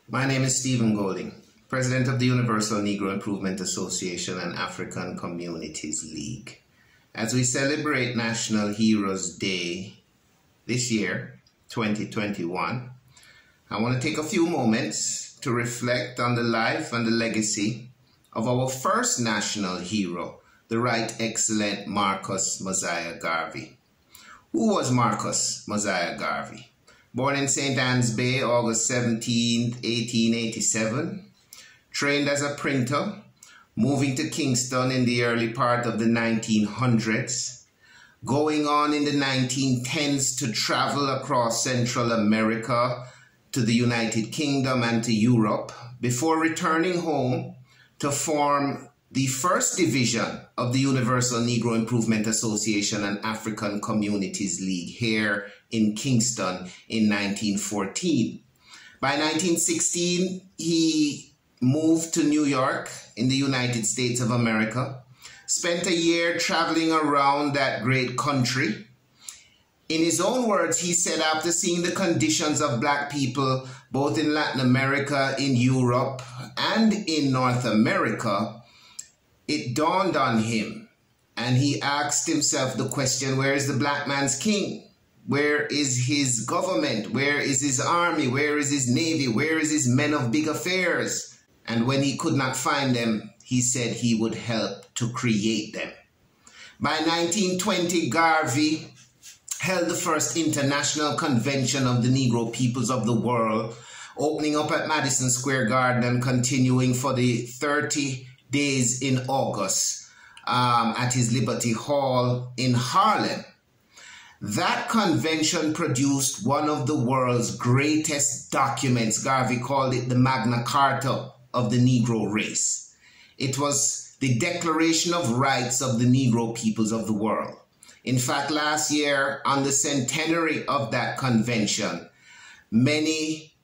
My name is Stephen Golding, President of the Universal Negro Improvement Association and African Communities League. As we celebrate National Heroes Day this year, 2021, I want to take a few moments to reflect on the life and the legacy of our first national hero, the Right Excellent Marcus Mosiah Garvey. Who was Marcus Mosiah Garvey? Born in St. Anne's Bay, August 17, 1887, trained as a printer, moving to Kingston in the early part of the 1900s, going on in the 1910s to travel across Central America to the United Kingdom and to Europe, before returning home to form the first division of the Universal Negro Improvement Association and African Communities League here in Kingston in 1914. By 1916, he moved to New York in the United States of America, spent a year traveling around that great country. In his own words, he said, after seeing the conditions of black people both in Latin America, in Europe, and in North America, it dawned on him, and he asked himself the question, where is the black man's king? Where is his government? Where is his army? Where is his navy? Where is his men of big affairs? And when he could not find them, he said he would help to create them. By 1920, Garvey held the first international convention of the Negro peoples of the world, opening up at Madison Square Garden and continuing for the 30 days in August at his Liberty Hall in Harlem. That convention produced one of the world's greatest documents. Garvey called it the Magna Carta of the Negro race. It was the Declaration of Rights of the Negro peoples of the world. In fact, last year, on the centenary of that convention, many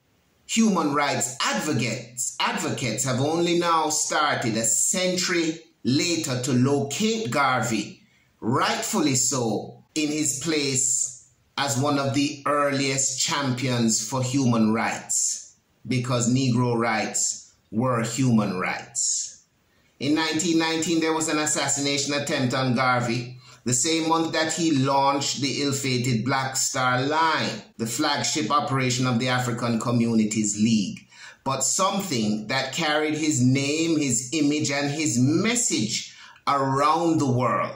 human rights advocates have only now started a century later to locate Garvey, rightfully so, in his place as one of the earliest champions for human rights, because Negro rights were human rights. In 1919, there was an assassination attempt on Garvey, the same month that he launched the ill-fated Black Star Line, the flagship operation of the African Communities League, but something that carried his name, his image, and his message around the world.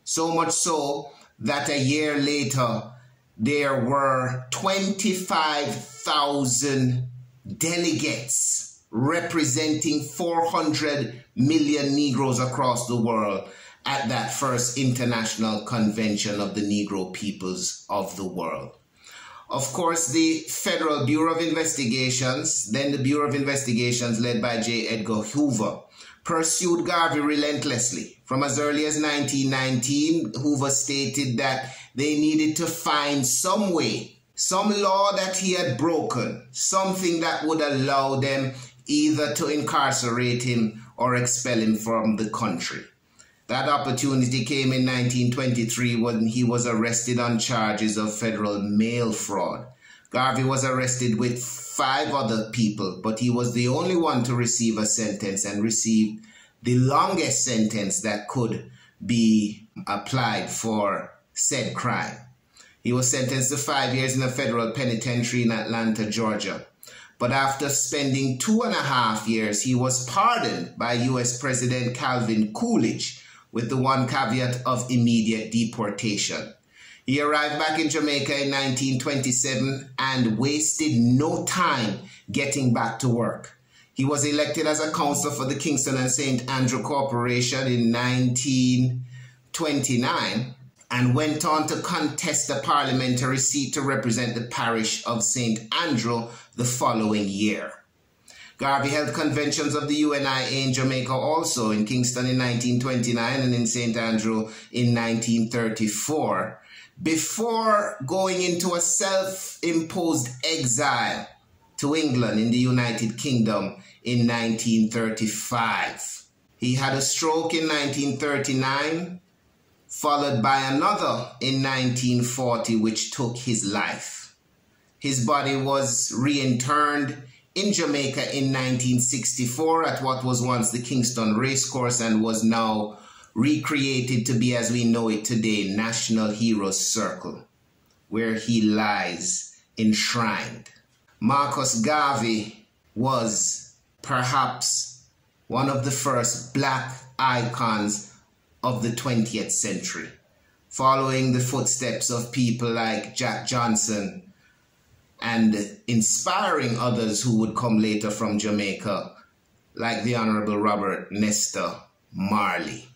So much so that a year later, there were 25,000 delegates representing 400 million Negroes across the world at that first international convention of the Negro peoples of the world. Of course, the Federal Bureau of Investigations, then the Bureau of Investigations led by J. Edgar Hoover, pursued Garvey relentlessly. From as early as 1919, Hoover stated that they needed to find some way, some law that he had broken, something that would allow them either to incarcerate him or expel him from the country. That opportunity came in 1923 when he was arrested on charges of federal mail fraud. Garvey was arrested with 5 other people, but he was the only one to receive a sentence and received the longest sentence that could be applied for said crime. He was sentenced to 5 years in a federal penitentiary in Atlanta, Georgia. But after spending 2.5 years, he was pardoned by U.S. President Calvin Coolidge, with the one caveat of immediate deportation. He arrived back in Jamaica in 1927 and wasted no time getting back to work. He was elected as a council for the Kingston and St. Andrew Corporation in 1929 and went on to contest a parliamentary seat to represent the parish of St. Andrew the following year. Garvey held conventions of the UNIA in Jamaica also, in Kingston in 1929 and in St. Andrew in 1934, before going into a self-imposed exile to England in the United Kingdom in 1935. He had a stroke in 1939, followed by another in 1940, which took his life. His body was reinterred in Jamaica in 1964 at what was once the Kingston Racecourse and was now recreated to be, as we know it today, National Heroes Circle, where he lies enshrined. Marcus Garvey was perhaps one of the first black icons of the 20th century, following the footsteps of people like Jack Johnson and inspiring others who would come later from Jamaica, like the Honorable Robert Nesta Marley.